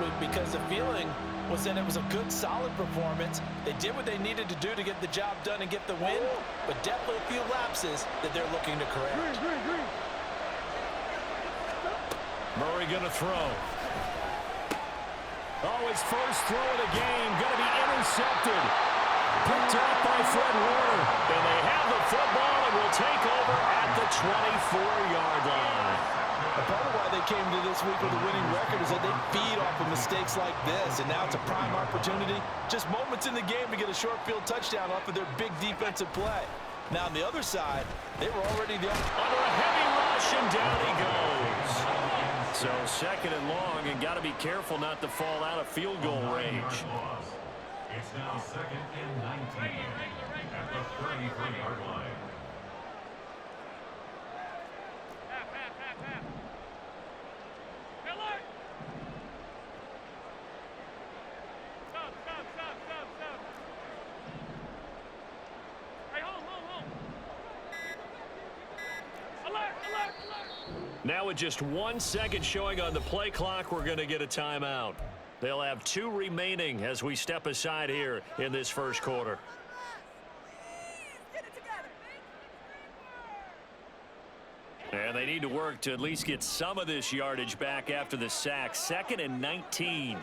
week because the feeling was that it was a good, solid performance. They did what they needed to do to get the job done and get the win, but definitely a few lapses that they're looking to correct. Murray going to throw. Oh, his first throw of the game going to be intercepted. Picked off by Fred Warner. And they have the football and will take over at the 24-yard line. A part of why they came to this week with a winning record is that they feed off of mistakes like this, and now it's a prime opportunity. Just moments in the game to get a short field touchdown off of their big defensive play. Now on the other side, they were already the under a heavy rush, and down he goes. So second and long, and got to be careful not to fall out of field goal range. It's now second and 19 at the 33-yard line. Now with just 1 second showing on the play clock, we're going to get a timeout. They'll have 2 remaining as we step aside here in this first quarter. And they need to work to at least get some of this yardage back after the sack. Second and 19.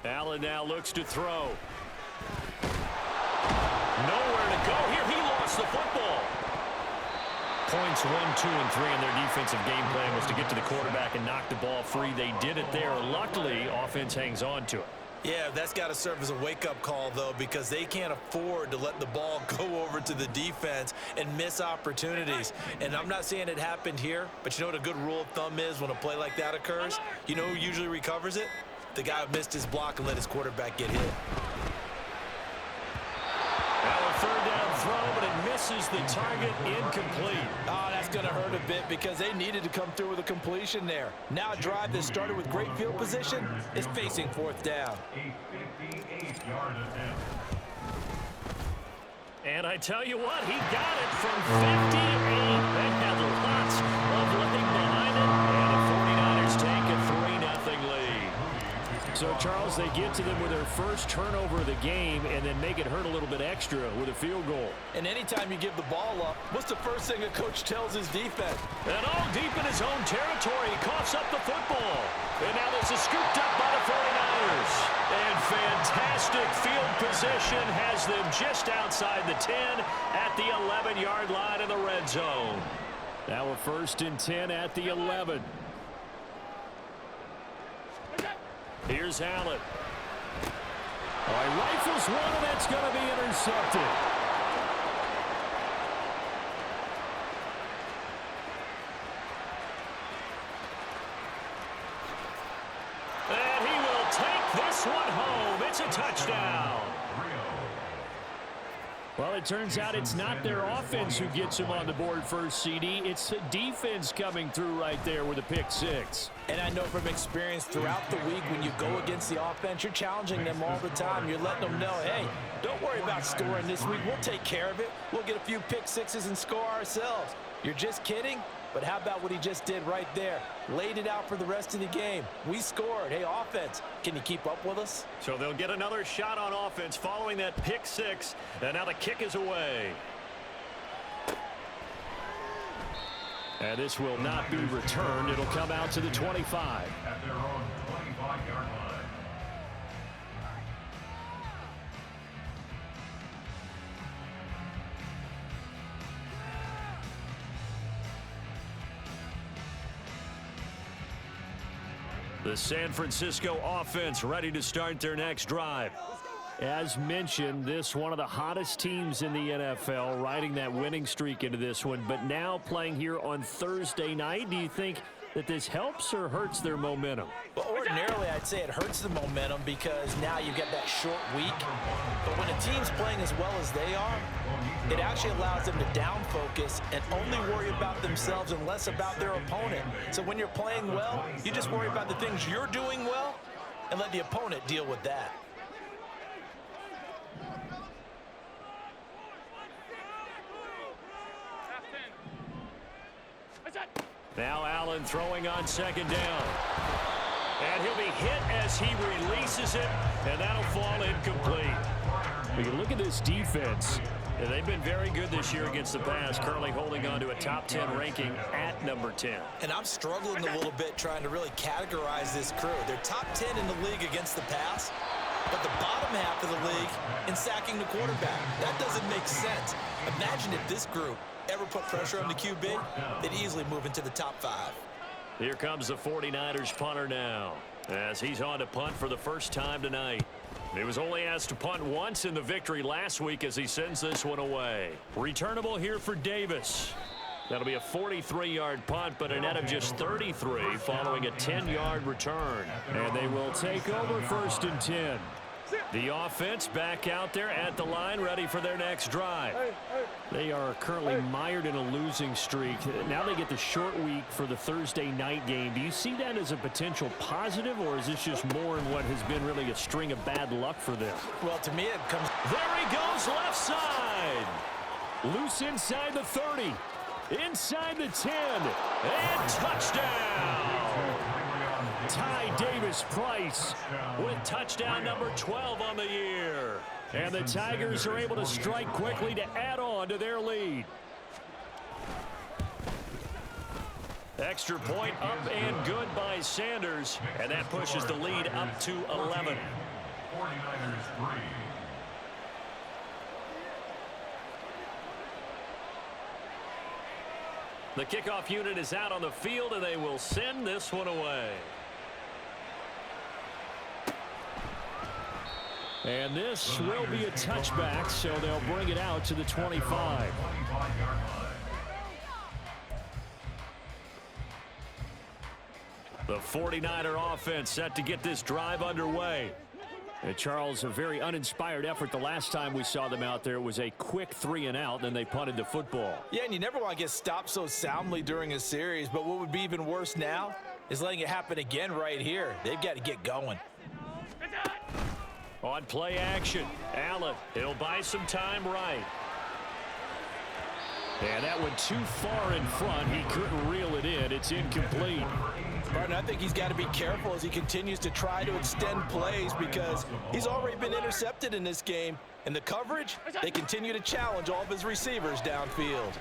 Allen now looks to throw. Nowhere to go here. He lost the football. Points 1, 2, and 3 in their defensive game plan was to get to the quarterback and knock the ball free. They did it there. Luckily, offense hangs on to it. Yeah, that's got to serve as a wake-up call, though, because they can't afford to let the ball go over to the defense and miss opportunities. And I'm not saying it happened here, but you know what a good rule of thumb is when a play like that occurs? You know who usually recovers it? The guy who missed his block and let his quarterback get hit. Now a third down throw, but it misses the target, incomplete. Oh, that's going to hurt a bit because they needed to come through with a completion there. Now a drive that started with great field position is facing fourth down. A 58-yard attempt. And I tell you what, he got it from 58. They had lots of leg behind it, and the 49ers take a 3-0 lead. So, Charles, they get to them with their first turnover of the game and then make it hurt a little bit extra with a field goal. And anytime you give the ball up, what's the first thing a coach tells his defense? And all deep in his own territory, he coughs up the football. And now this is scooped up by the 49ers. And fantastic field position has them just outside the 10 at the 11-yard line in the red zone. Now a first and 10 at the 11. Here's Allen. All right, rifles one, and that's going to be intercepted. And he will take this one home. It's a touchdown. Well, it turns out it's not their offense who gets him on the board first, CD. It's the defense coming through right there with a pick six. And I know from experience throughout the week when you go against the offense, you're challenging them all the time. You're letting them know, hey, don't worry about scoring this week. We'll take care of it. We'll get a few pick sixes and score ourselves. You're just kidding? But how about what he just did right there? Laid it out for the rest of the game. We scored. Hey, offense, can you keep up with us? So they'll get another shot on offense following that pick six. And now the kick is away. And this will not be returned. It'll come out to the 25. At their own 25-yard line. The San Francisco offense ready to start their next drive. As mentioned, this one of the hottest teams in the NFL, riding that winning streak into this one, but now playing here on Thursday night. Do you think that this helps or hurts their momentum? Well, ordinarily, I'd say it hurts the momentum because now you get that short week. But when a team's playing as well as they are, it actually allows them to down focus and only worry about themselves and less about their opponent. So when you're playing well, you just worry about the things you're doing well and let the opponent deal with that. Now Allen throwing on second down. pass. He releases it, and that'll fall incomplete. We can look at this defense. And they've been very good this year against the pass, currently holding on to a top 10 ranking at number 10. And I'm struggling a little bit trying to really categorize this crew. They're top 10 in the league against the pass, but the bottom half of the league in sacking the quarterback. That doesn't make sense. Imagine if this group ever put pressure on the QB, they'd easily move into the top 5. Here comes the 49ers punter now, as he's on to punt for the first time tonight. He was only asked to punt once in the victory last week as he sends this one away. Returnable here for Davis. That'll be a 43-yard punt, but a net of just 33 following a 10-yard return. And they will take over 1st and 10. The offense back out there at the line, ready for their next drive. They are currently mired in a losing streak. Now they get the short week for the Thursday night game. Do you see that as a potential positive, or is this just more in what has been really a string of bad luck for them? Well, to me, it comes... There he goes, left side. Loose inside the 30. Inside the 10. And touchdown. Ty Davis-Price with touchdown number 12 on the year. And the Tigers are able to strike quickly to add on to their lead. Extra point up and good by Sanders. And that pushes the lead up to 11. 49ers 3. The kickoff unit is out on the field, and they will send this one away. And this will be a touchback, so they'll bring it out to the 25. The 49er offense set to get this drive underway. And Charles, a very uninspired effort the last time we saw them out there. It was a quick 3-and-out, then they punted the football. Yeah, and you never want to get stopped so soundly during a series, but what would be even worse now is letting it happen again right here. They've got to get going. On play action, Allen, he'll buy some time right. And that went too far in front. He couldn't reel it in. It's incomplete. Martin, I think he's got to be careful as he continues to try to extend plays because he's already been intercepted in this game. And the coverage, they continue to challenge all of his receivers downfield.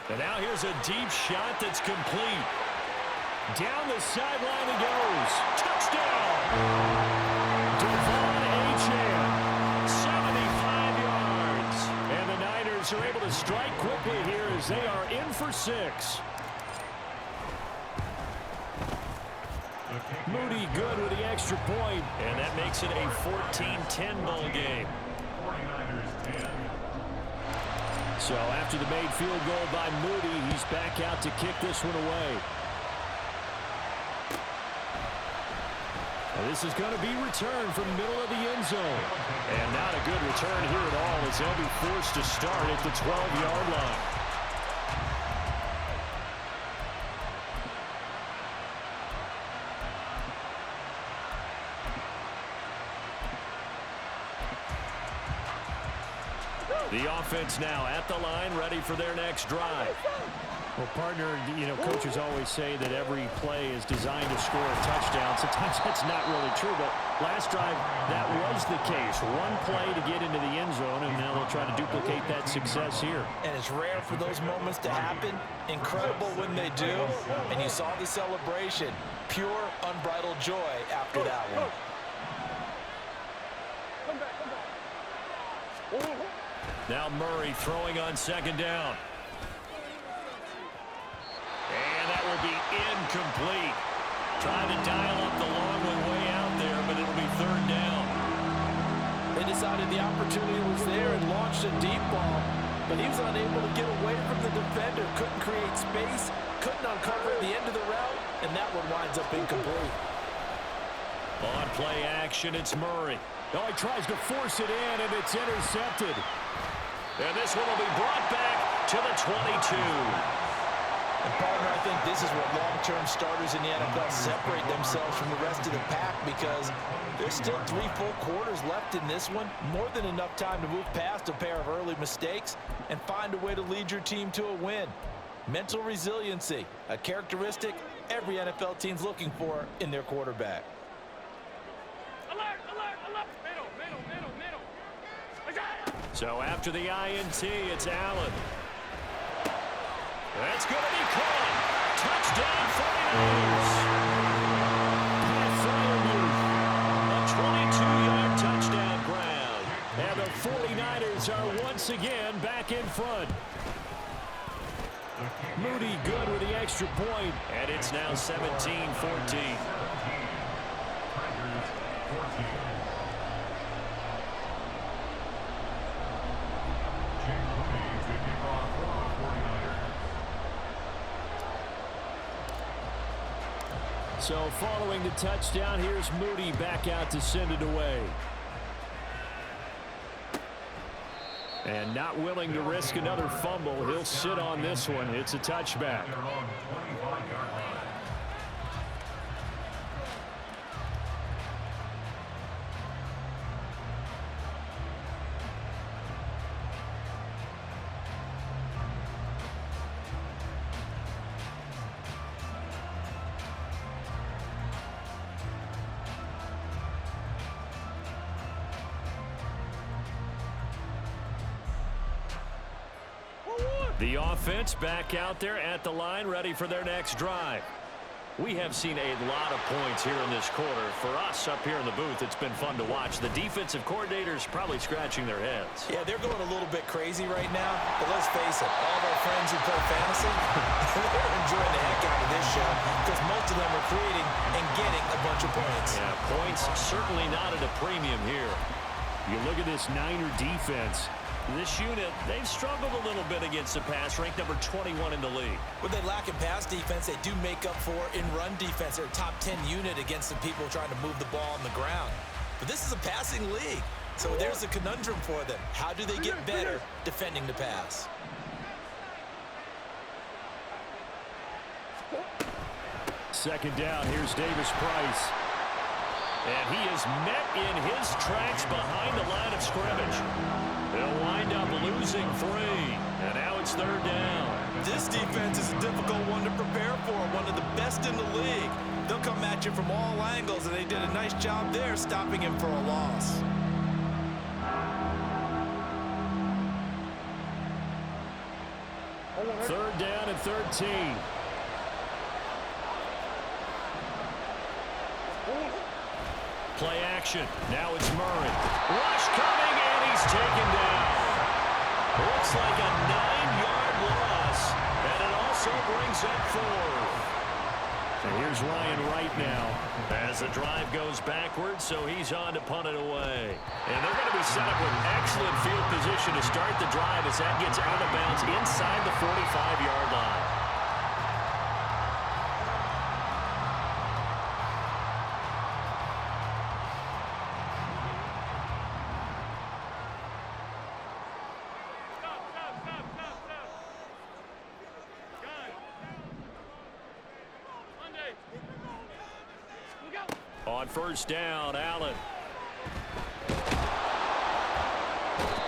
And now here's a deep shot that's complete. Down the sideline he goes. Touchdown! Devon Achane, 75 yards. And the Niners are able to strike quickly here as they are in for 6. Moody good with the extra point, and that makes it a 14-10 ball game. 49ers 10. So after the made field goal by Moody, he's back out to kick this one away. And this is going to be returned from the middle of the end zone. And not a good return here at all as they'll be forced to start at the 12-yard line. The offense now at the line, ready for their next drive. Well, partner, coaches always say that every play is designed to score a touchdown. Sometimes that's not really true, but last drive, that was the case. One play to get into the end zone, and now they'll try to duplicate that success here. And it's rare for those moments to happen. Incredible when they do. And you saw the celebration. Pure, unbridled joy after that one. Now Murray throwing on 2nd down. And that will be incomplete. Trying to dial up the long one way out there, but it'll be 3rd down. They decided the opportunity was there and launched a deep ball, but he was unable to get away from the defender, couldn't create space, couldn't uncover at the end of the route, and that one winds up incomplete. On play action, it's Murray. Oh, he tries to force it in, and it's intercepted. And this one will be brought back to the 22. And partner, I think this is what long-term starters in the NFL separate themselves from the rest of the pack because there's still 3 full quarters left in this one. More than enough time to move past a pair of early mistakes and find a way to lead your team to a win. Mental resiliency, a characteristic every NFL team's looking for in their quarterback. Alert, alert, alert. Middle, middle, middle, middle. So after the INT, it's Allen. That's going to be caught. Touchdown 49ers. Pat Freiermuth, a 22-yard touchdown ground. And the 49ers are once again back in front. Moody good with the extra point, and it's now 17-14. So following the touchdown, here's Moody back out to send it away. And not willing to risk another fumble. He'll sit on this one. It's a touchback. The offense back out there at the line, ready for their next drive. We have seen a lot of points here in this quarter. For us up here in the booth, it's been fun to watch. The defensive coordinators probably scratching their heads. Yeah, they're going a little bit crazy right now, but let's face it, all of our friends who play fantasy, they're enjoying the heck out of this show because most of them are creating and getting a bunch of points. Yeah, points certainly not at a premium here. You look at this Niner defense. This unit, they've struggled a little bit against the pass, ranked number 21 in the league. When they lack in pass defense, they do make up for in run defense. They're a top 10 unit against the people trying to move the ball on the ground. But this is a passing league, so there's a conundrum for them. How do they get better defending the pass? Second down, here's Davis Price. And he is met in his tracks behind the line of scrimmage. They'll wind up losing 3. And now it's third down. This defense is a difficult one to prepare for, one of the best in the league. They'll come at you from all angles, and they did a nice job there stopping him for a loss. Third down and 13. Play action. Now it's Murray. Rush coming, and he's taken down. Looks like a 9-yard loss, and it also brings up 4. And here's Ryan Wright now as the drive goes backwards, so he's on to punt it away. And they're going to be set up with excellent field position to start the drive as that gets out of bounds inside the 45-yard line. On first down, Allen.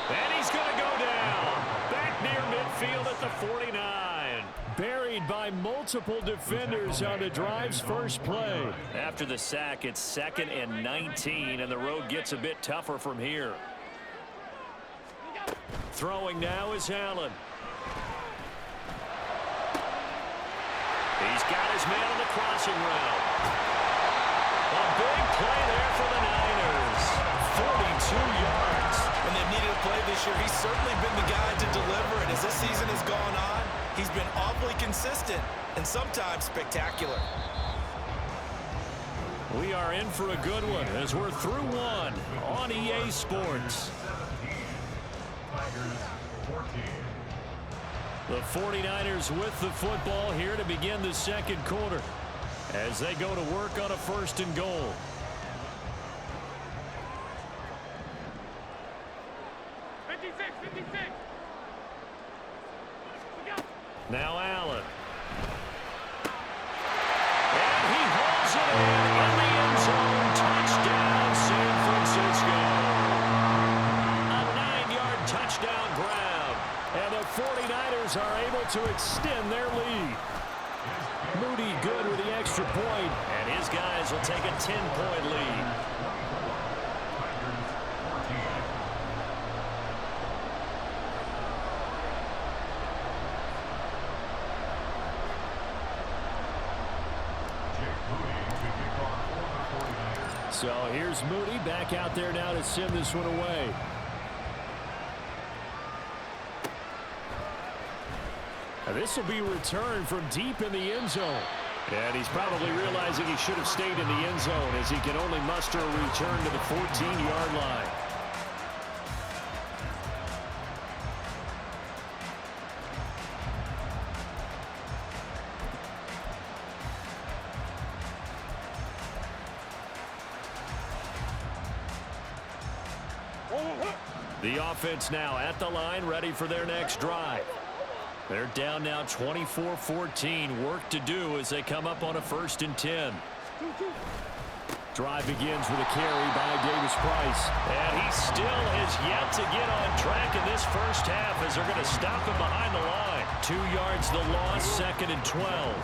And he's going to go down. Back near midfield at the 49. Buried by multiple defenders on the drive's first play. After the sack, it's 2nd and 19, and the road gets a bit tougher from here. Throwing now is Allen. He's got his man on the crossing route. A big play there for the Niners. 42 yards. When they've needed a play this year, he's certainly been the guy to deliver it. As this season has gone on, he's been awfully consistent and sometimes spectacular. We are in for a good one as we're through one on EA Sports. The 49ers with the football here to begin the second quarter as they go to work on a 1st and goal. Now Allen. And he holds it in the end zone. Touchdown, San Francisco. A 9-yard touchdown grab. And the 49ers are able to extend their lead. Moody good with the extra point, and his guys will take a 10-point lead. So here's Moody back out there now to send this one away. Now this will be returned from deep in the end zone. And he's probably realizing he should have stayed in the end zone as he can only muster a return to the 14-yard line. The offense now at the line, ready for their next drive. They're down now 24-14. Work to do as they come up on a 1st and 10. Drive begins with a carry by Davis Price. And he still has yet to get on track in this first half as they're going to stop him behind the line. 2 yards the loss, 2nd and 12.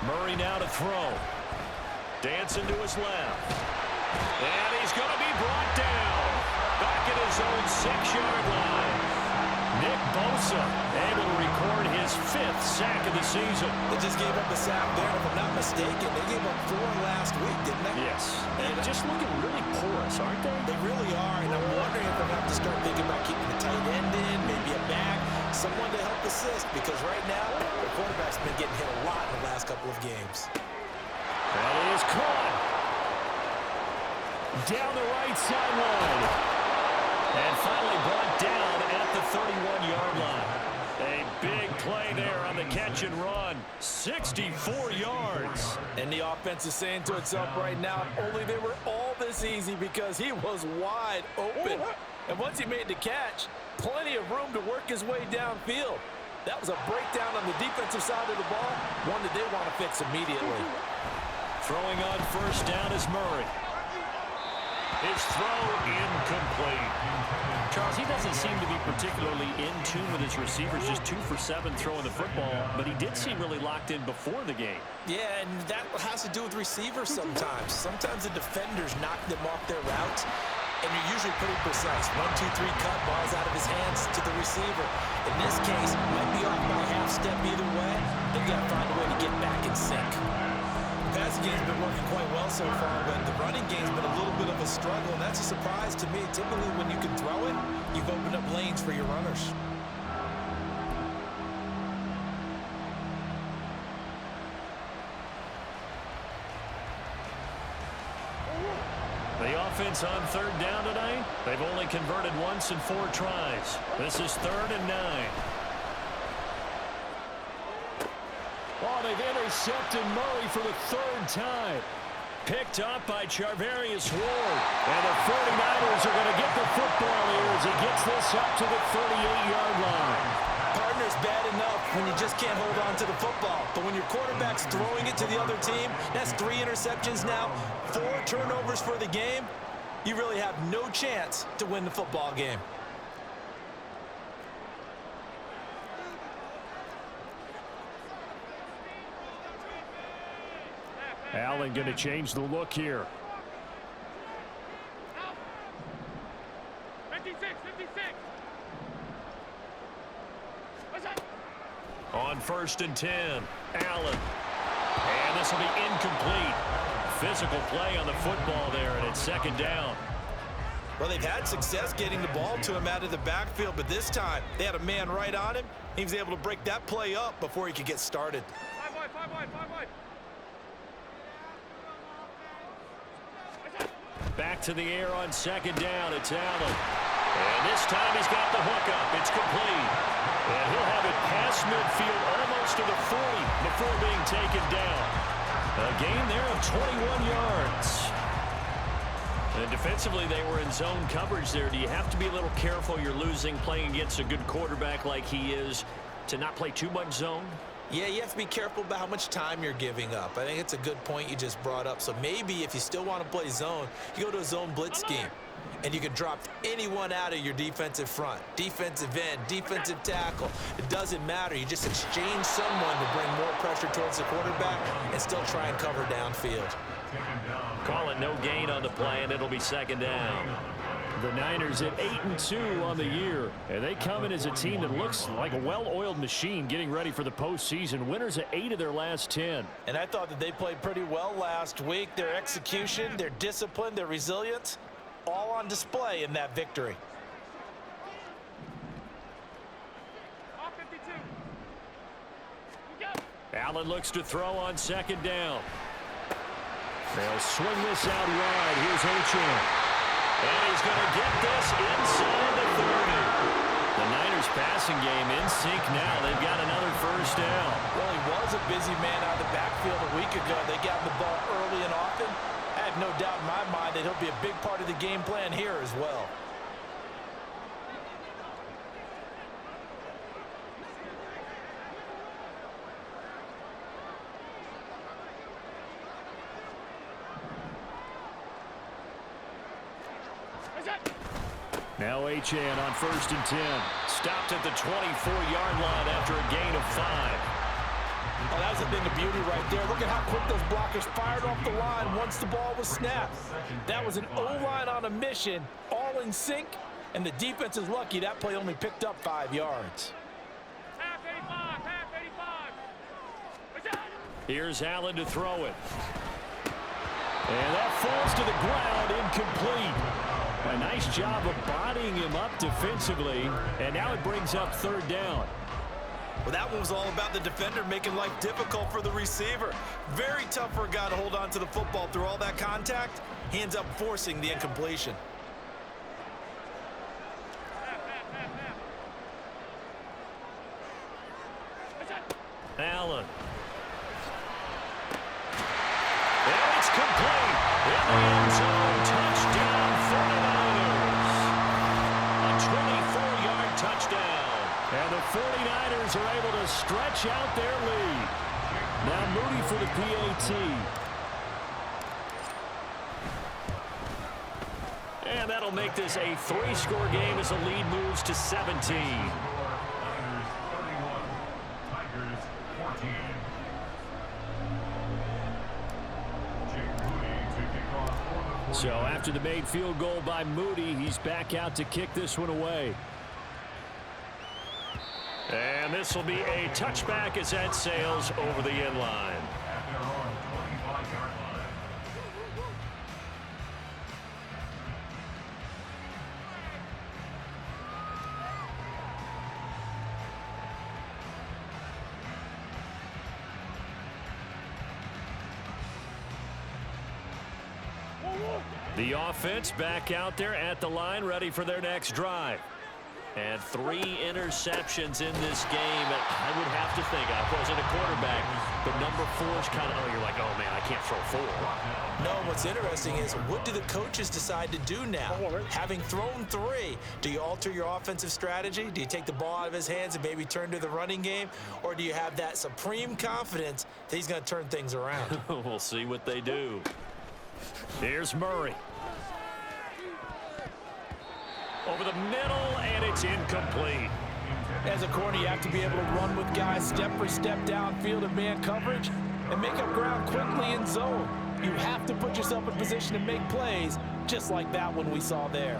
Murray now to throw. Dancing to his left. And he's going to be brought down. Back at his own 6-yard line. Nick Bosa able to record his 5th sack of the season. They just gave up a sack there, if I'm not mistaken. They gave up 4 last week, didn't they? Yes. And just looking really porous, aren't they? They really are, and I'm wondering if I'm going to have to start thinking about keeping the tight end in, maybe a back, someone to help assist, because right now, the quarterback's been getting hit a lot in the last couple of games. That is caught. Down the right sideline. And finally brought down at the 31-yard line. A big play there on the catch and run. 64 yards. And the offense is saying to itself right now, only they were all this easy because he was wide open. And once he made the catch, plenty of room to work his way downfield. That was a breakdown on the defensive side of the ball, one that they want to fix immediately. Throwing on 1st down is Murray. His throw incomplete. Charles, he doesn't seem to be particularly in tune with his receivers, just 2 for 7 throwing the football, but he did seem really locked in before the game. Yeah, and that has to do with receivers sometimes. Sometimes the defenders knock them off their routes, and you're usually pretty precise. 1, 2, 3 cut, balls out of his hands to the receiver. In this case, might be off by a half step either way. They've got to find a way to get back in sync. The passing game's been working quite well so far, but the running game's been a little bit of a struggle, and that's a surprise to me. Typically, when you can throw it, you've opened up lanes for your runners. The offense on 3rd down tonight, they've only converted once in 4 tries. This is 3rd and 9. Oh, they've intercepted Murray for the 3rd time. Picked up by Charvarius Ward. And the 49ers are going to get the football here as he gets this up to the 38-yard line. Partner's bad enough when you just can't hold on to the football. But when your quarterback's throwing it to the other team, that's 3 interceptions now, 4 turnovers for the game. You really have no chance to win the football game. Allen going to change the look here. 56, 56. On 1st and 10, Allen. And this will be incomplete. Physical play on the football there, and it's 2nd down. Well, they've had success getting the ball to him out of the backfield, but this time they had a man right on him. He was able to break that play up before he could get started. 5 wide. Back to the air on 2nd down. It's Allen. And this time he's got the hookup. It's complete. And he'll have it past midfield almost to the 40 before being taken down. A gain there of 21 yards. And defensively, they were in zone coverage there. Do you have to be a little careful? You're losing playing against a good quarterback like he is to not play too much zone? Yeah, you have to be careful about how much time you're giving up. I think it's a good point you just brought up. So maybe if you still want to play zone, you go to a zone blitz scheme. and you can drop anyone out of your defensive front. Defensive end, defensive tackle. It doesn't matter. You just exchange someone to bring more pressure towards the quarterback and still try and cover downfield. Call it no gain on the play, and it'll be second down. The Niners at 8-2 on the year, and they come in as a team that looks like a well-oiled machine getting ready for the postseason. Winners at 8 of their last 10. And I thought that they played pretty well last week. Their execution, their discipline, their resilience, all on display in that victory. All 52. We go. Allen looks to throw on second down. They'll swing this out wide. Here's Achane. And he's going to get this inside the 30. The Niners passing game in sync now. They've got another first down. Well, he was a busy man out of the backfield a week ago. They got the ball early and often. I have no doubt in my mind that he'll be a big part of the game plan here as well. Now Achane on 1st and 10. Stopped at the 24-yard line after a gain of 5. Oh, that was a thing of beauty right there. Look at how quick those blockers fired off the line once the ball was snapped. That was an O-line on a mission, all in sync, and the defense is lucky that play only picked up 5 yards. Half 85, half 85. Here's Allen to throw it. And that falls to the ground, incomplete. A nice job of bodying him up defensively, and now it brings up 3rd down. Well, that one was all about the defender making life difficult for the receiver. Very tough for a guy to hold on to the football through all that contact. He ends up forcing the incompletion. Allen. And it's complete. In the end zone, touchdown 49ers. A 24-yard touchdown. And the 49ers are able to stretch out their lead. Now Moody for the PAT. And that'll make this a 3-score game as the lead moves to 17. So after the made field goal by Moody, he's back out to kick this one away. And this will be a touchback as that sails over the end line. The offense back out there at the line, ready for their next drive. And 3 interceptions in this game. I would have to think, I wasn't a quarterback, but number 4 is kind of, you're like, oh man, I can't throw 4. No, what's interesting is, what do the coaches decide to do now? Having thrown 3, do you alter your offensive strategy? Do you take the ball out of his hands and maybe turn to the running game? Or do you have that supreme confidence that he's going to turn things around? We'll see what they do. Here's Murray. Over the middle, and it's incomplete. As a corner, you have to be able to run with guys step for step downfield in man coverage and make up ground quickly in zone. You have to put yourself in position to make plays, just like that one we saw there.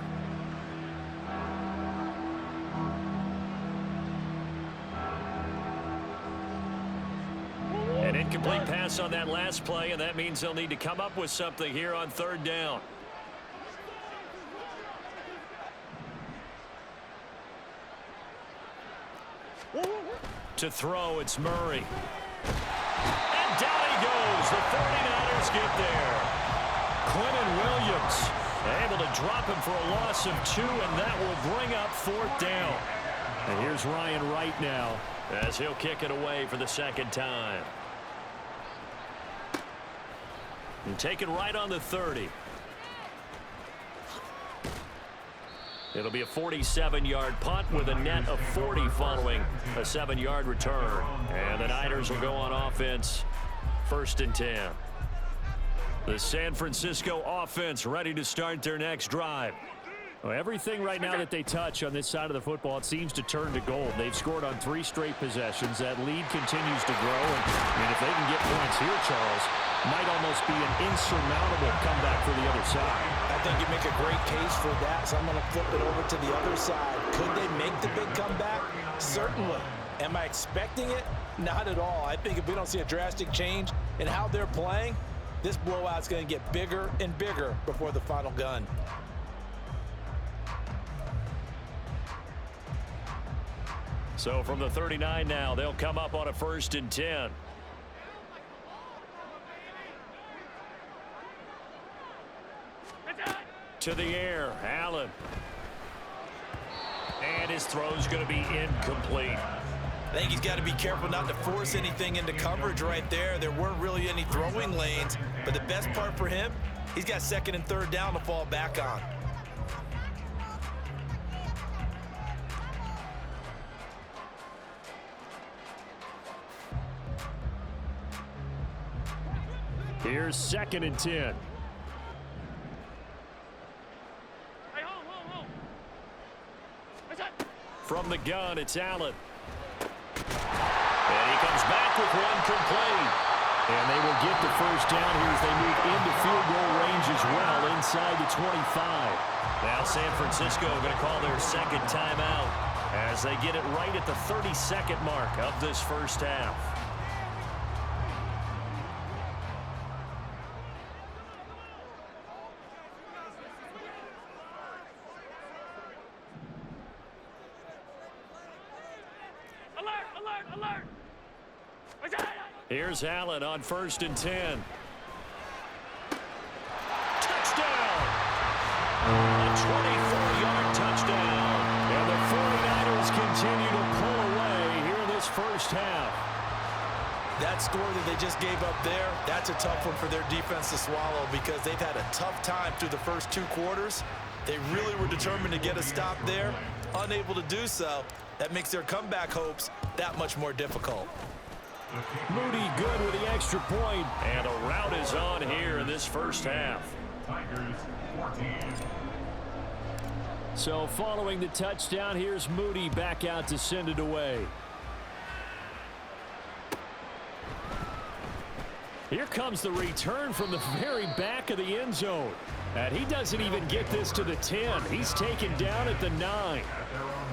An incomplete pass on that last play, and that means they'll need to come up with something here on 3rd down. To throw, it's Murray. And down he goes. The 49ers get there. Quentin Williams able to drop him for a loss of 2, and that will bring up 4th down. And here's Ryan Wright now, as he'll kick it away for the 2nd time. And taken right on the 30. It'll be a 47-yard punt with a net of 40 following a 7-yard return. And the Niners will go on offense, 1st and 10. The San Francisco offense ready to start their next drive. Well, everything right now that they touch on this side of the football, it seems to turn to gold. They've scored on 3 straight possessions. That lead continues to grow. And I mean, if they can get points here, Charles, might almost be an insurmountable comeback for the other side. I think you make a great case for that, so I'm going to flip it over to the other side. Could they make the big comeback? Certainly. Am I expecting it? Not at all. I think if we don't see a drastic change in how they're playing, this blowout's going to get bigger and bigger before the final gun. So from the 39 now, they'll come up on a 1st and 10. To the air, Allen. And his throw's going to be incomplete. I think he's got to be careful not to force anything into coverage right there. There weren't really any throwing lanes, but the best part for him, he's got 2nd and 3rd down to fall back on. Here's 2nd and 10. Hey, hold. What's that? From the gun, it's Allen. And he comes back with one complete. And they will get the 1st down here as they move into field goal range as well, inside the 25. Now San Francisco going to call their 2nd timeout as they get it right at the 32nd mark of this 1st half. Alert! What's that? Here's Allen on 1st and 10. Touchdown! A 24-yard touchdown. And the 49ers continue to pull away here in this 1st half. That score that they just gave up there, that's a tough one for their defense to swallow because they've had a tough time through the first 2 quarters. They really were determined to get a stop there, unable to do so. That makes their comeback hopes that much more difficult. Moody good with the extra point. And a rout is on here in this 1st half. Tigers 14. So following the touchdown, here's Moody back out to send it away. Here comes the return from the very back of the end zone. And he doesn't even get this to the 10. He's taken down at the 9.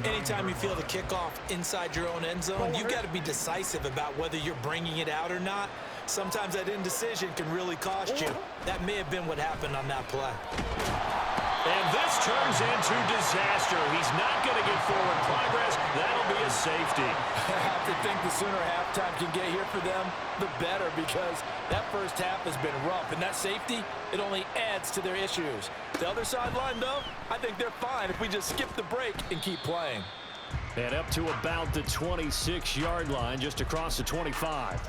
Anytime you feel the kickoff inside your own end zone, you've got to be decisive about whether you're bringing it out or not. Sometimes that indecision can really cost you. That may have been what happened on that play. And this turns into disaster. He's not going to get forward progress. That'll be a safety. I have to think the sooner halftime can get here for them, the better, because that 1st half has been rough. And that safety, it only adds to their issues. The other sideline, though, I think they're fine if we just skip the break and keep playing. And up to about the 26-yard line, just across the 25.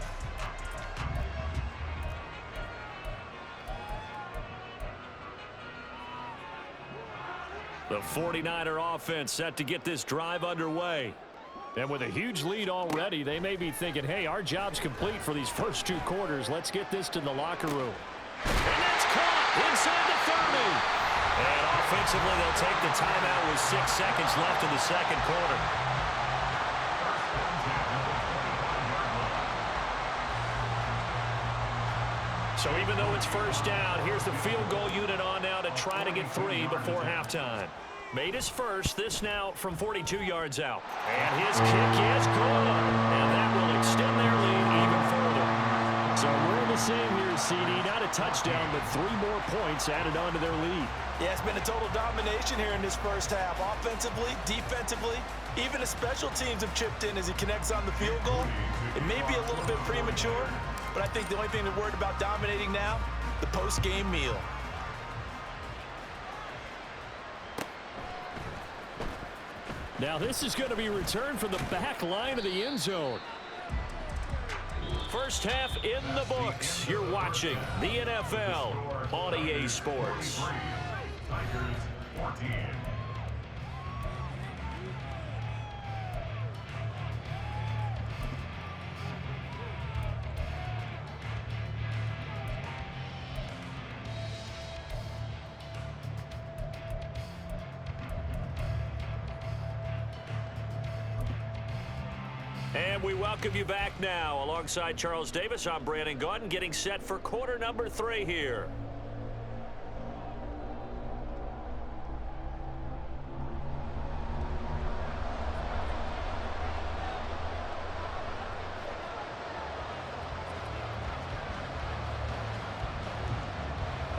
The 49er offense set to get this drive underway. And with a huge lead already, they may be thinking, hey, our job's complete for these first 2 quarters. Let's get this to the locker room. And that's caught inside the 30. And offensively, they'll take the timeout with 6 seconds left in the 2nd quarter. So even though it's 1st down, here's the field goal unit on now to try to get 3 before halftime. Made his first, this now from 42 yards out. And his kick is good. And that will extend their lead even further. So we're the same here, CD. Not a touchdown, but 3 more points added on to their lead. Yeah, it's been a total domination here in this 1st half. Offensively, defensively, even the special teams have chipped in as he connects on the field goal. It may be a little bit premature, but I think the only thing they're worried about dominating now, the post-game meal. Now this is going to be returned from the back line of the end zone. 1st half in the books. You're watching the NFL on EA Sports. Tigers 14. And we welcome you back now. Alongside Charles Davis, I'm Brandon Gaudin, getting set for quarter number 3 here.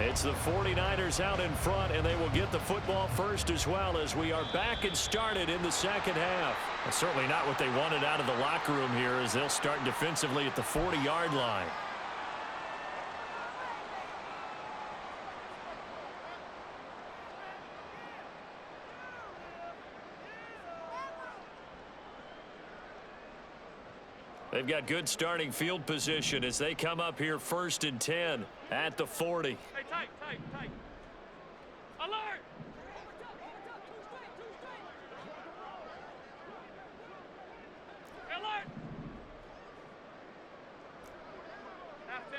It's the 49ers out in front, and they will get the football first as well as we are back and started in the second half. And certainly not what they wanted out of the locker room here as they'll start defensively at the 40-yard line. They've got good starting field position as they come up here 1st and 10 at the 40. Hey, tight. Alert! Alert! Half 10.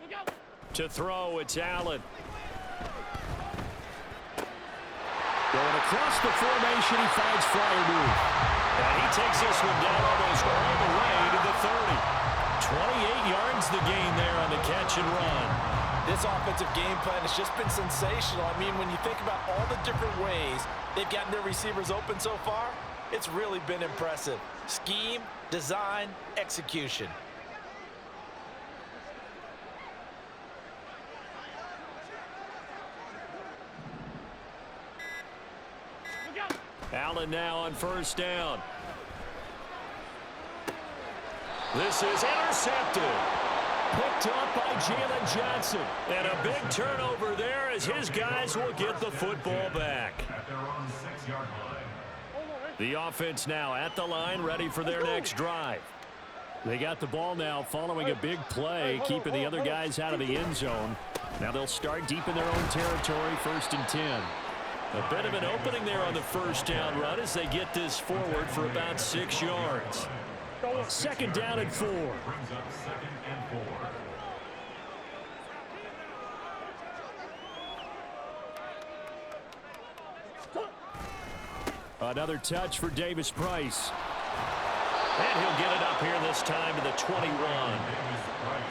Look out! To throw, it's Allen. Going across the formation, he finds Fryermuth. And he takes this one down almost all the way to the 30. 28 yards the gain there on the catch and run. This offensive game plan has just been sensational. I mean, when you think about all the different ways they've gotten their receivers open so far, it's really been impressive. Scheme, design, execution. Allen now on 1st down. This is intercepted. Picked up by Jalen Johnson. And a big turnover there as his guys will get the football back. At their own 6-yard line. The offense now at the line, ready for their next drive. They got the ball now following a big play, keeping the other guys out of the end zone. Now they'll start deep in their own territory, 1st and 10. A bit of an opening there on the 1st down run as they get this forward for about 6 yards. 2nd down and 4. Brings up 2nd and 4. Another touch for Davis Price. And he'll get it up here this time to the 21.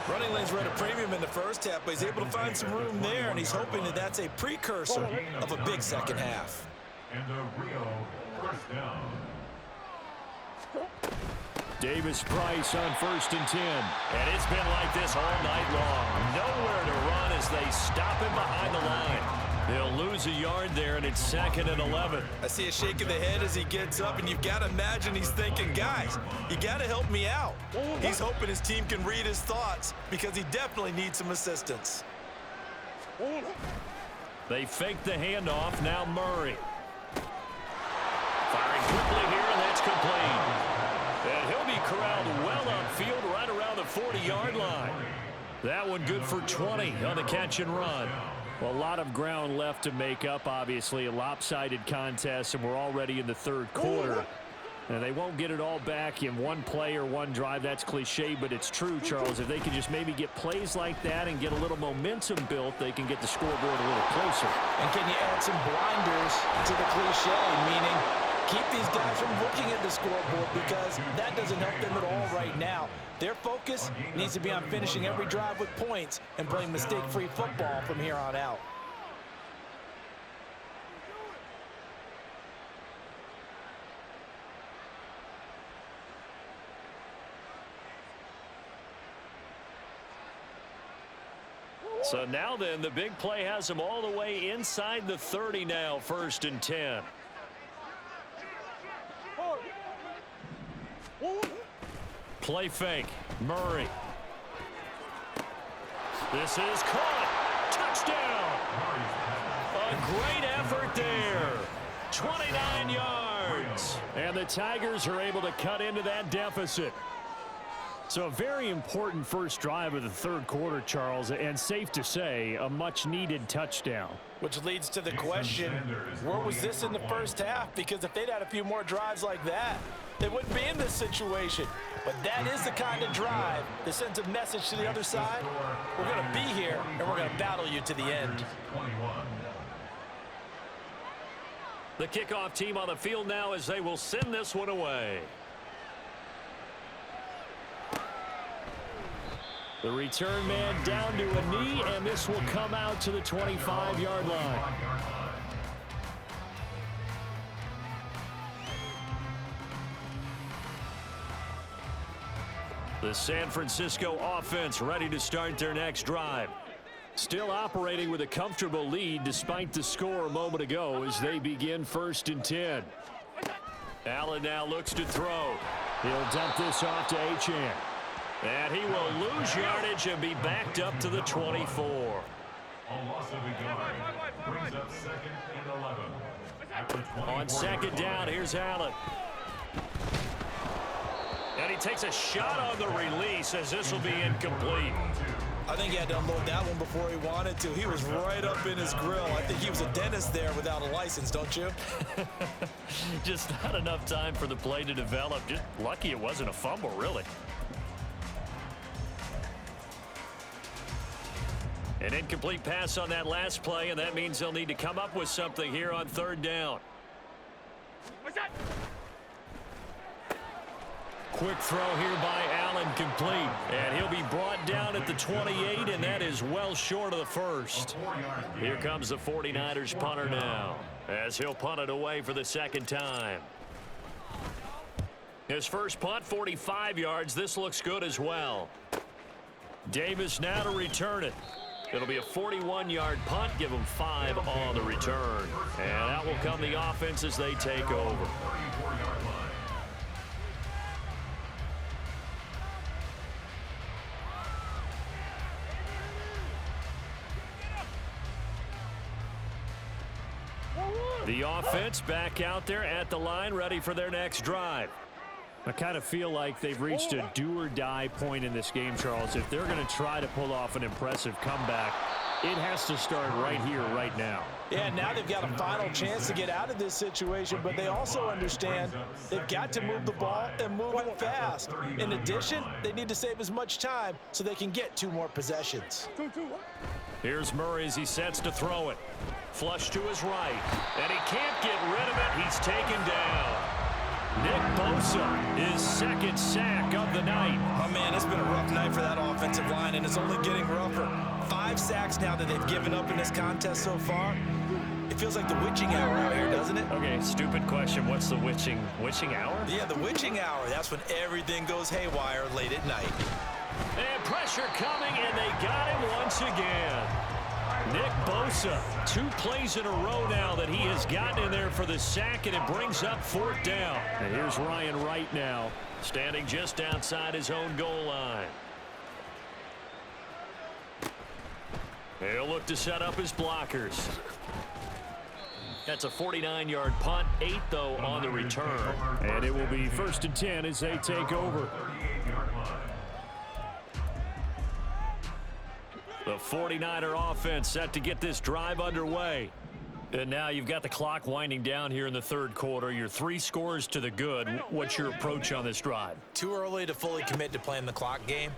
Running lanes were at a premium in the first half, but he's able to find some room there, and he's hoping that that's a precursor of a big second half. And a Rio 1st down. Davis Price on 1st and 10. And it's been like this all night long. Nowhere to run as they stop him behind the line. They'll lose a yard there, and it's 2nd and 11. I see a shake of the head as he gets up, and you've got to imagine he's thinking, guys, you got to help me out. He's hoping his team can read his thoughts because he definitely needs some assistance. They fake the handoff. Now Murray. Firing quickly here, and that's complete. And he'll be corralled well upfield right around the 40-yard line. That one good for 20 on the catch and run. Well, a lot of ground left to make up, obviously. A lopsided contest, and we're already in the 3rd quarter. And they won't get it all back in one play or one drive. That's cliche, but it's true, Charles. If they can just maybe get plays like that and get a little momentum built, they can get the scoreboard a little closer. And can you add some blinders to the cliche, meaning keep these guys from looking at the scoreboard because that doesn't help them at all right now. Their focus needs to be on finishing every drive with points and playing mistake-free football from here on out. So now then, the big play has them all the way inside the 30 now, 1st and 10. Play fake. Murray. This is caught. Touchdown. A great effort there. 29 yards. And the Tigers are able to cut into that deficit. So a very important first drive of the 3rd quarter, Charles, and safe to say, a much-needed touchdown. Which leads to the question, where was this in the first half? Because if they'd had a few more drives like that, they wouldn't be in this situation. But that is the kind of drive that sends a message to the other side. We're going to be here, and we're going to battle you to the end. The kickoff team on the field now as they will send this one away. The return man down to a knee, and this will come out to the 25-yard line. The San Francisco offense ready to start their next drive. Still operating with a comfortable lead despite the score a moment ago as they begin 1st and 10. Allen now looks to throw. He'll dump this off to Achane. And he will lose yardage and be backed up to the 24. A loss of a yard brings up 2nd and 11. At the 24 On 2nd down, here's Allen. And he takes a shot on the release as this will be incomplete. I think he had to unload that one before he wanted to. He was right up in his grill. I think he was a dentist there without a license, don't you? Just not enough time for the play to develop. Just lucky it wasn't a fumble, really. An incomplete pass on that last play, and that means they'll need to come up with something here on 3rd down. What's that? Quick throw here by Allen, complete. And he'll be brought down at the 28, and that is well short of the first. Here comes the 49ers punter now, as he'll punt it away for the 2nd time. His first punt, 45 yards. This looks good as well. Davis now to return it. It'll be a 41-yard punt, give them 5 on the return. And out will come the offense as they take over. The offense back out there at the line, ready for their next drive. I kind of feel like they've reached a do-or-die point in this game, Charles. If they're going to try to pull off an impressive comeback, it has to start right here, right now. Yeah, now they've got a final chance to get out of this situation, but they also understand they've got to move the ball and move it fast. In addition, they need to save as much time so they can get 2 more possessions. Here's Murray as he sets to throw it. Flush to his right, and he can't get rid of it. He's taken down. Nick Bosa, his 2nd sack of the night. Oh, man, it's been a rough night for that offensive line, and it's only getting rougher. 5 sacks now that they've given up in this contest so far. It feels like the witching hour out here, doesn't it? Okay, stupid question. What's the witching hour? Yeah, the witching hour. That's when everything goes haywire late at night. And pressure coming, and they got him once again. Nick Bosa, 2 plays in a row now that he has gotten in there for the sack, and it brings up 4th down. And here's Ryan Wright now, standing just outside his own goal line. He'll look to set up his blockers. That's a 49-yard punt, 8, though, on the return. And it will be 1st and 10 as they take over. The 49er offense set to get this drive underway. And now you've got the clock winding down here in the 3rd quarter. You're 3 scores to the good. What's your approach on this drive? Too early to fully commit to playing the clock game.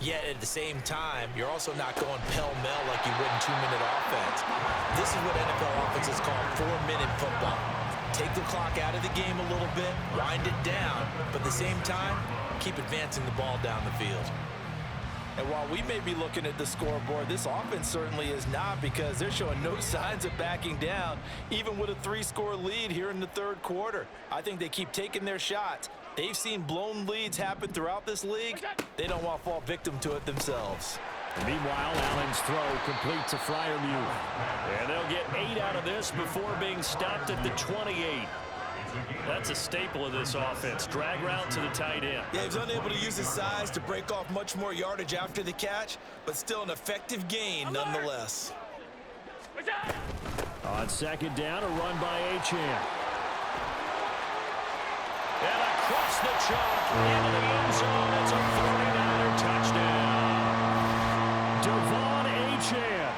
Yet at the same time, you're also not going pell-mell like you would in 2-minute offense. This is what NFL offenses call 4-minute football. Take the clock out of the game a little bit, wind it down, but at the same time, keep advancing the ball down the field. And while we may be looking at the scoreboard, this offense certainly is not, because they're showing no signs of backing down, even with a 3-score lead here in the 3rd quarter. I think they keep taking their shots. They've seen blown leads happen throughout this league. They don't want to fall victim to it themselves. Meanwhile, Allen's throw complete to Freiermuth. And they'll get 8 out of this before being stopped at the 28. That's a staple of this offense. Drag route to the tight end. Yeah, he's unable to use his size to break off much more yardage after the catch, but still an effective gain nonetheless. On 2nd down, a run by Achane. And across the chalk into the end zone. It's a 49er touchdown. Devon Achane,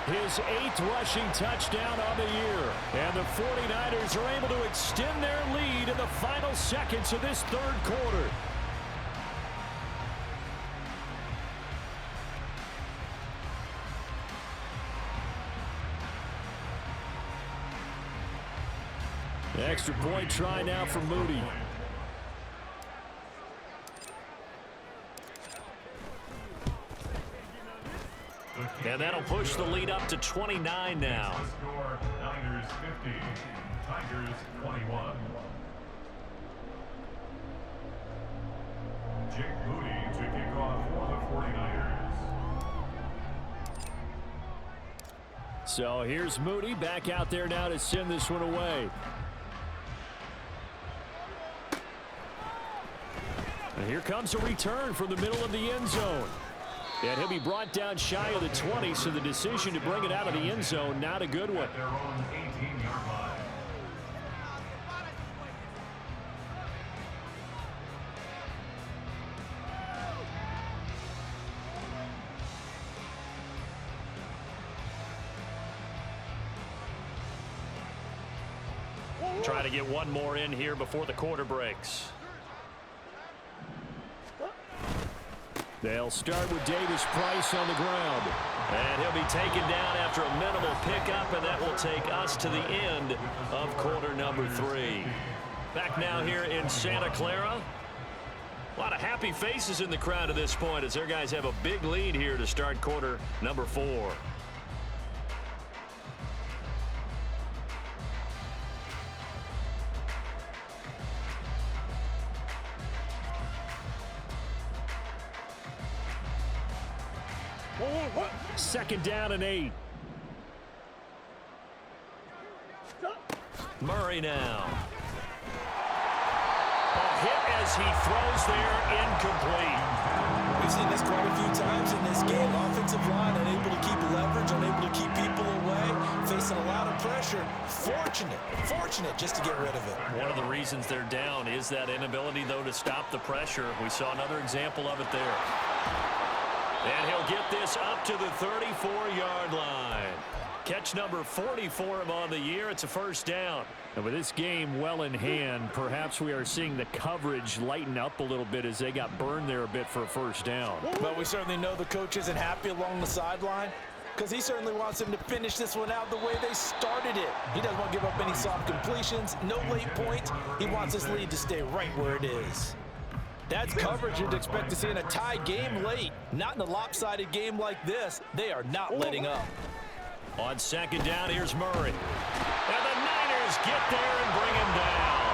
his 8th rushing touchdown on the year. And the 49ers are able to extend their lead in the final seconds of this 3rd quarter. The extra point try now for Moody. And that'll push the lead up to 29 now. The score, Niners 50, Tigers 21. Jake Moody to kick off for the 49ers. So here's Moody back out there now to send this one away. And here comes a return from the middle of the end zone. And he'll be brought down shy of the 20, so the decision to bring it out of the end zone, not a good one. Their own 18-yard line. Try to get one more in here before the quarter breaks. They'll start with Davis Price on the ground. And he'll be taken down after a minimal pickup, and that will take us to the end of quarter number 3. Back now here in Santa Clara. A lot of happy faces in the crowd at this point as their guys have a big lead here to start quarter number 4. Second down and 8. Murray now. A hit as he throws there, incomplete. We've seen this quite a few times in this game. Offensive line unable to keep leverage, unable to keep people away, facing a lot of pressure. Fortunate just to get rid of it. One of the reasons they're down is that inability, though, to stop the pressure. We saw another example of it there. And he'll get this up to the 34-yard line. Catch number 40 for him on the year. It's a first down. And with this game well in hand, perhaps we are seeing the coverage lighten up a little bit as they got burned there a bit for a first down. But we certainly know the coach isn't happy along the sideline because he certainly wants them to finish this one out the way they started it. He doesn't want to give up any soft completions, no late points. He wants his lead to stay right where it is. That's coverage you'd expect to see in a tie game late. Not in a lopsided game like this. They are not letting up. On second down, here's Murray. And the Niners get there and bring him down.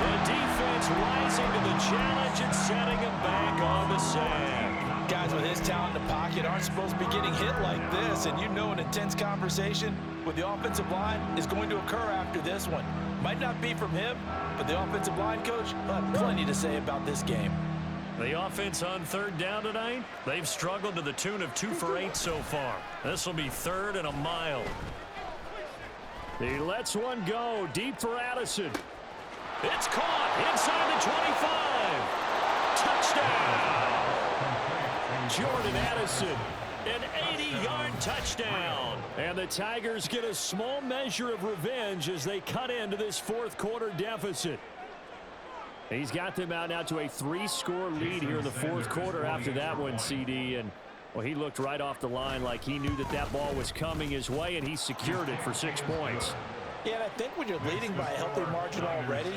The defense rising to the challenge and setting him back on the sack. Guys with his talent in the pocket aren't supposed to be getting hit like this, and you know an intense conversation with the offensive line is going to occur after this one. Might not be from him, but the offensive line coach will have plenty to say about this game. The offense on third down tonight, they've struggled to the tune of 2 for 8 so far. This will be 3rd and a mile. He lets one go deep for Addison. It's caught inside the 25. Touchdown. Jordan Addison. An 80-yard touchdown. And the Tigers get a small measure of revenge as they cut into this fourth quarter deficit. He's got them out now to a 3-score lead here in the fourth quarter after that one, CD. And, well, he looked right off the line like he knew that that ball was coming his way, and he secured it for 6 points. Yeah, and I think when you're leading by a healthy margin already,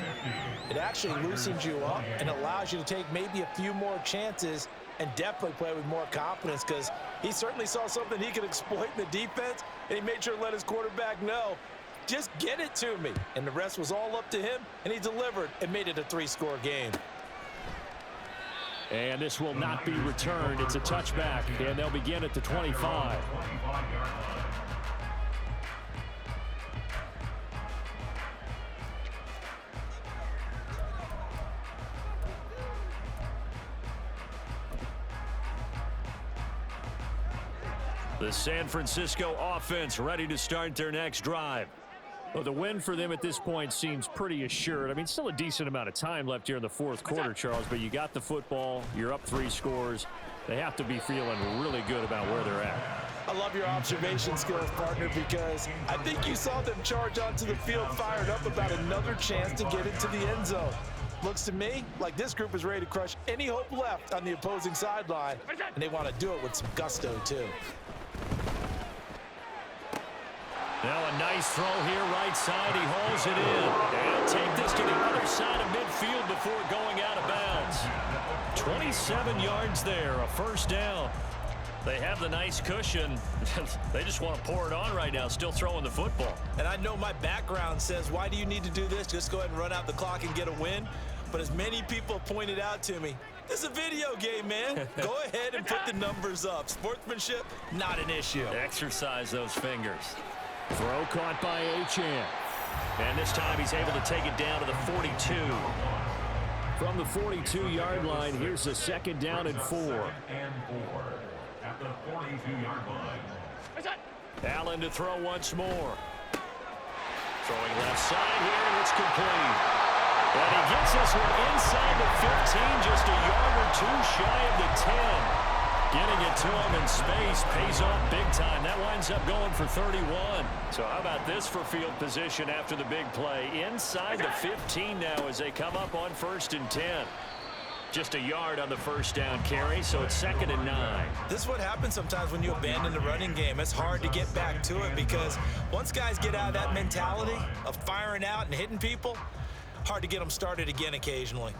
it actually loosens you up and allows you to take maybe a few more chances and definitely play with more confidence because he certainly saw something he could exploit in the defense, and he made sure to let his quarterback know, just get it to me. And the rest was all up to him, and he delivered and made it a 3-score game. And this will not be returned. It's a touchback, and they'll begin at the 25. The San Francisco offense ready to start their next drive. Well, the win for them at this point seems pretty assured. I mean, still a decent amount of time left here in the fourth quarter, Charles, but you got the football, you're up 3 scores. They have to be feeling really good about where they're at. I love your observation skills, partner, because I think you saw them charge onto the field fired up about another chance to get into the end zone. Looks to me like this group is ready to crush any hope left on the opposing sideline, and they want to do it with some gusto, too. Now a nice throw here, right side. He hauls it in. And take this to the other side of midfield before going out of bounds. 27 yards there, a first down. They have the nice cushion. They just want to pour it on right now, still throwing the football. And I know my background says, why do you need to do this? Just go ahead and run out the clock and get a win. But as many people pointed out to me, this is a video game, man. Go ahead and put the numbers up. Sportsmanship, not an issue. Exercise those fingers. Throw caught by Achane. And this time he's able to take it down to the 42. From the 42-yard line, here's a 2nd down and 4. At the 42-yard line. Allen to throw once more. Throwing left side here, and it's complete. And he gets this one inside the 15, just a yard or two shy of the 10. Getting it to him in space pays off big time. That winds up going for 31. So how about this for field position after the big play? Inside the 15 now as they come up on 1st and 10. Just a yard on the first down carry, so it's 2nd and 9. This is what happens sometimes when you abandon the running game. It's hard to get back to it because once guys get out of that mentality of firing out and hitting people, hard to get them started again occasionally.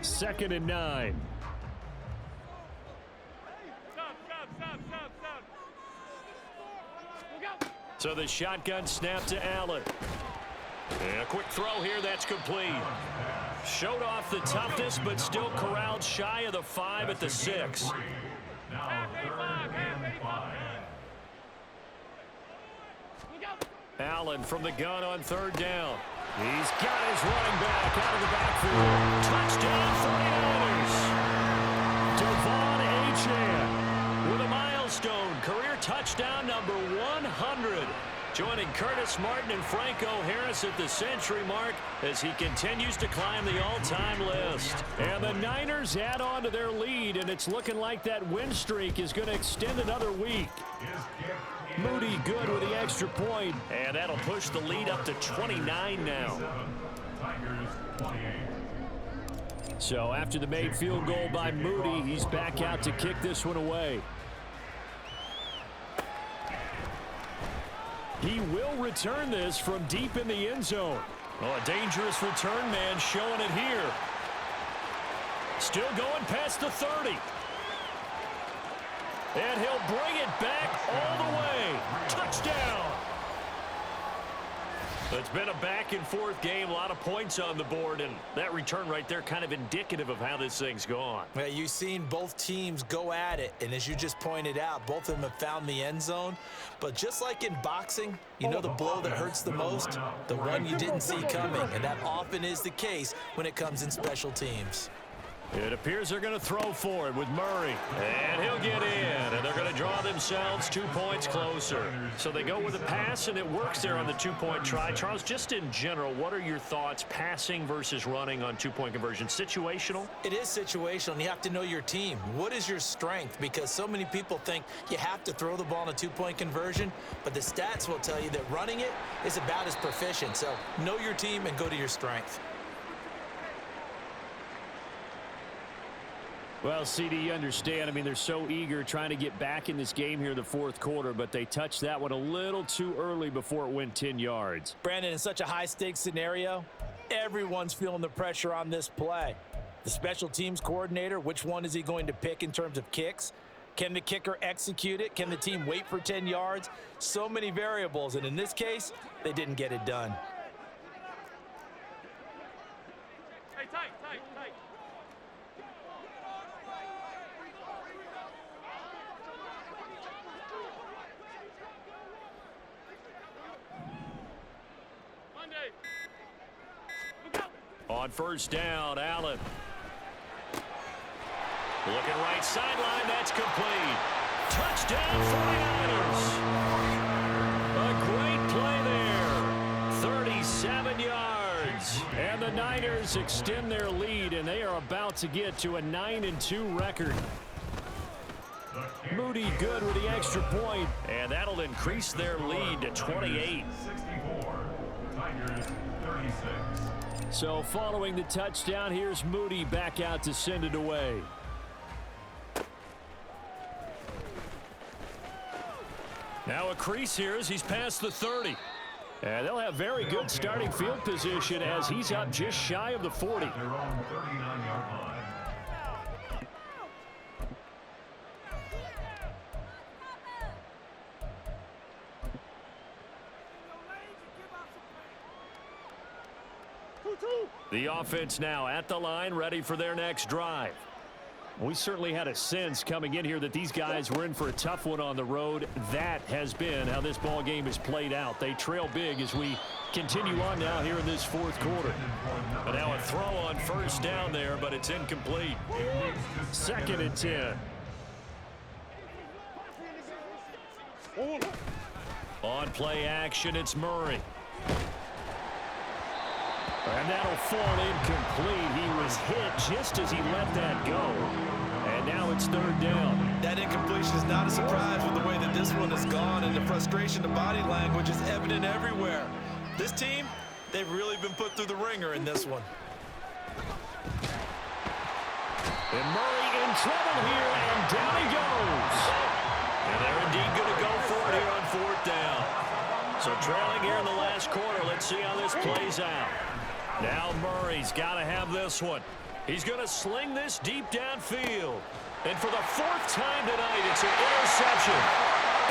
Second and 9. So the shotgun snap to Allen. And a quick throw here, that's complete. Showed off the toughness, but still corralled shy of the 5 at the 6. Now 3rd and 5. Allen from the gun on 3rd down. He's got his running back out of the backfield. Touchdown 49ers. Devon Achane with a milestone. Career touchdown number 100. Joining Curtis Martin and Franco Harris at the century mark as he continues to climb the all-time list. And the Niners add on to their lead, and it's looking like that win streak is going to extend another week. Moody good with the extra point. And that'll push the lead up to 29 now. So after the made field goal by Moody, he's back out to kick this one away. He will return this from deep in the end zone. Oh, a dangerous return man showing it here. Still going past the 30. And he'll bring it back all the way. Touchdown. It's been a back-and-forth game, a lot of points on the board, and that return right there kind of indicative of how this thing's gone. Yeah, you've seen both teams go at it, and as you just pointed out, both of them have found the end zone. But just like in boxing, you know the blow that hurts the most? The one you didn't see coming, and that often is the case when it comes in special teams. It appears they're going to throw for it with Murray. And he'll get in, and they're going to draw themselves 2 points closer. So they go with a pass, and it works there on the two-point try. Charles, just in general, what are your thoughts passing versus running on two-point conversion? Situational? It is situational, and you have to know your team. What is your strength? Because so many people think you have to throw the ball in a two-point conversion, but the stats will tell you that running it is about as proficient. So know your team and go to your strength. Well, CD, you understand. I mean, they're so eager trying to get back in this game here in the 4th quarter, but they touched that one a little too early before it went 10 yards. Brandon, in such a high-stakes scenario, everyone's feeling the pressure on this play. The special teams coordinator, which one is he going to pick in terms of kicks? Can the kicker execute it? Can the team wait for 10 yards? So many variables, and in this case, they didn't get it done. Hey, tight. On 1st down, Allen. Looking right sideline, that's complete. Touchdown 49ers. A great play there. 37 yards. And the Niners extend their lead, and they are about to get to a 9-2 record. Moody good with the extra point. And that'll increase their lead to 28. 64. Tigers 36. So following the touchdown, here's Moody back out to send it away. Now a crease here as he's past the 30. And they'll have very good starting field position as he's up just shy of the 40. Their own 39-yard line. The offense now at the line, ready for their next drive. We certainly had a sense coming in here that these guys were in for a tough one on the road. That has been how this ball game is played out. They trail big as we continue on now here in this fourth quarter. But now a throw on first down there, but it's incomplete. 2nd and 10. On play action, it's Murray. And that'll fall incomplete. He was hit just as he let that go. And now it's 3rd down. That incompletion is not a surprise with the way that this one has gone, and the frustration, the body language is evident everywhere. This team, they've really been put through the ringer in this one. And Murray in trouble here, and down he goes. And they're indeed going to go for it here on 4th down. So trailing here in the last quarter, let's see how this plays out. Now Murray's got to have this one. He's going to sling this deep downfield. And for the 4th time tonight, it's an interception.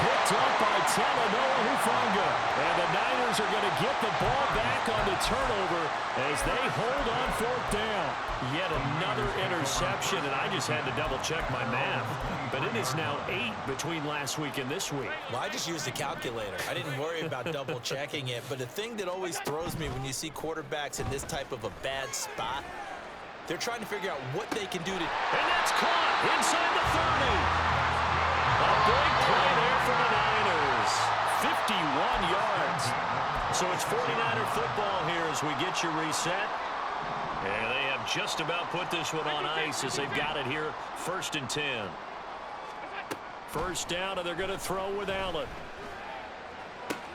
Picked up by Talanoa Hufanga. And the Niners are going to get the ball back on the turnover as they hold on 4th down. Yet another interception, and I just had to double-check my math. But it is now 8 between last week and this week. Well, I just used a calculator. I didn't worry about double-checking it. But the thing that always throws me when you see quarterbacks in this type of a bad spot, they're trying to figure out what they can do to... And that's caught inside the 30. A big play there for the Niners. 51 yards. So it's 49er football here as we get you reset. And they have just about put this one on ice as they've got it here. 1st and 10. 1st down, and they're going to throw with Allen.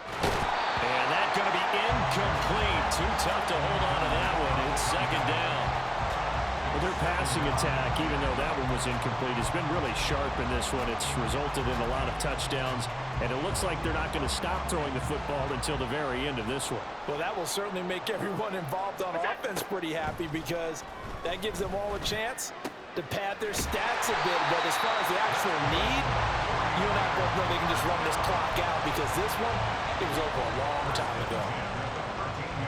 And that's going to be incomplete. Too tough to hold on to that one. It's 2nd down. Well, their passing attack, even though that one was incomplete, has been really sharp in this one. It's resulted in a lot of touchdowns, and it looks like they're not going to stop throwing the football until the very end of this one. Well, that will certainly make everyone involved on offense pretty happy because that gives them all a chance to pad their stats a bit. But as far as the actual need, you and I both know they can just run this clock out because this one, it was over a long time ago.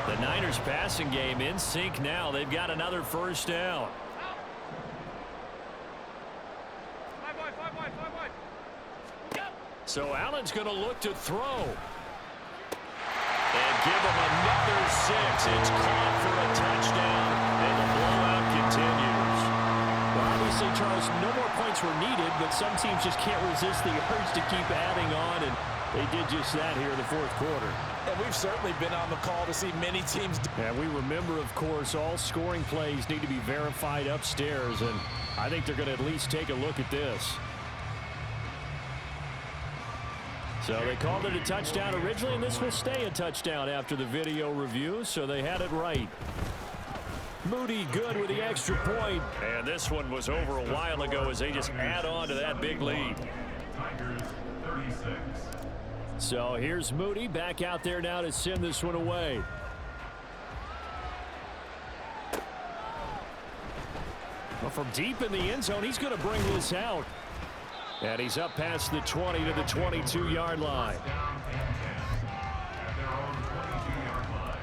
The Niners passing game in sync now. They've got another 1st down. So Allen's going to look to throw. And give him another 6. It's caught for a touchdown, and the blowout continues. Well, obviously, Charles, no more points were needed, but some teams just can't resist the urge to keep adding on, and they did just that here in the 4th quarter. And we've certainly been on the call to see many teams. And we remember, of course, all scoring plays need to be verified upstairs, and I think they're going to at least take a look at this. So they called it a touchdown originally, and this will stay a touchdown after the video review, so they had it right. Moody good with the extra point. And this one was over a while ago as they just add on to that big lead. Tigers 36. So here's Moody back out there now to send this one away. Well, from deep in the end zone, he's going to bring this out. And he's up past the 20 to the 22-yard line. Down and 10 at their own 22-yard line.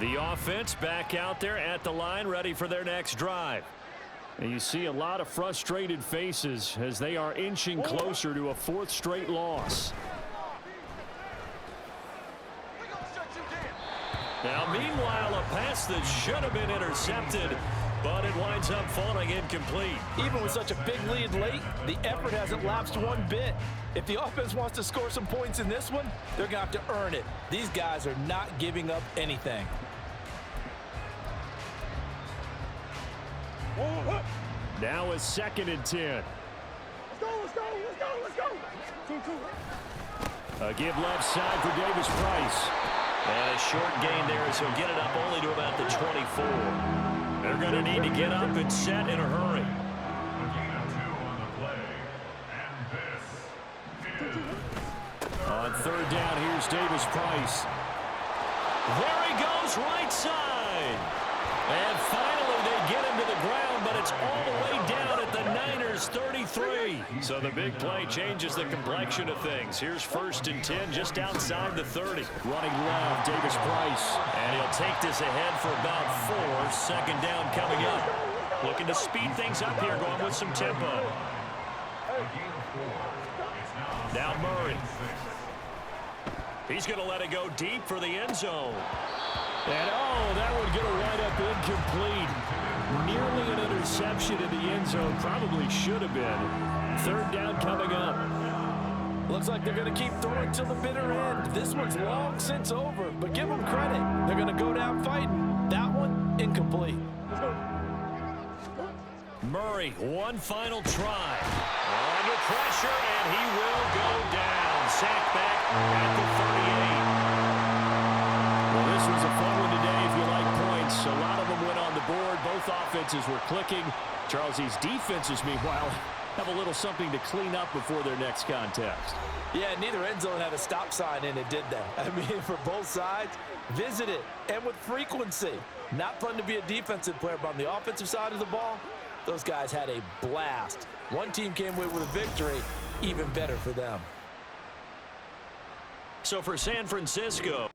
The offense back out there at the line, ready for their next drive. And you see a lot of frustrated faces as they are inching closer to a 4th straight loss. Now, meanwhile, a pass that should have been intercepted, but it winds up falling incomplete. Even with such a big lead late, the effort hasn't lapsed one bit. If the offense wants to score some points in this one, they're going to have to earn it. These guys are not giving up anything. Now a 2nd and 10. Let's go. A give left side for Davis Price. And a short gain there as he'll get it up only to about the 24. They're going to need to get up and set in a hurry. A gain of 2 on the play. And this is... On third down, here's Davis Price. There he goes, right side. And finally they get him to the ground, but it's all the way down at the Niners' 33. So the big play changes the complexion of things. Here's 1st and 10 just outside the 30. Running left, Davis Price. And he'll take this ahead for about 4. Second down coming up. Looking to speed things up here, going with some tempo. A gain of 4. It's Now Murray. 6. He's going to let it go deep for the end zone. And that would get a wind up incomplete. Nearly an interception in the end zone. Probably should have been. Third down coming up. Looks like they're going to keep throwing till the bitter end. This one's long since over, but give them credit. They're going to go down fighting. That one, incomplete. Murray, one final try. Under pressure, and he will go down. Sacked back at the 38. Well, this was a fun one today if you like points. A lot of them went on the board. Both offenses were clicking. Charles, these defenses, meanwhile, have a little something to clean up before their next contest. Yeah, neither end zone had a stop sign in it, did they? I mean, for both sides, visit it, and with frequency. Not fun to be a defensive player, but on the offensive side of the ball, those guys had a blast. One team came away with a victory, even better for them. So for San Francisco,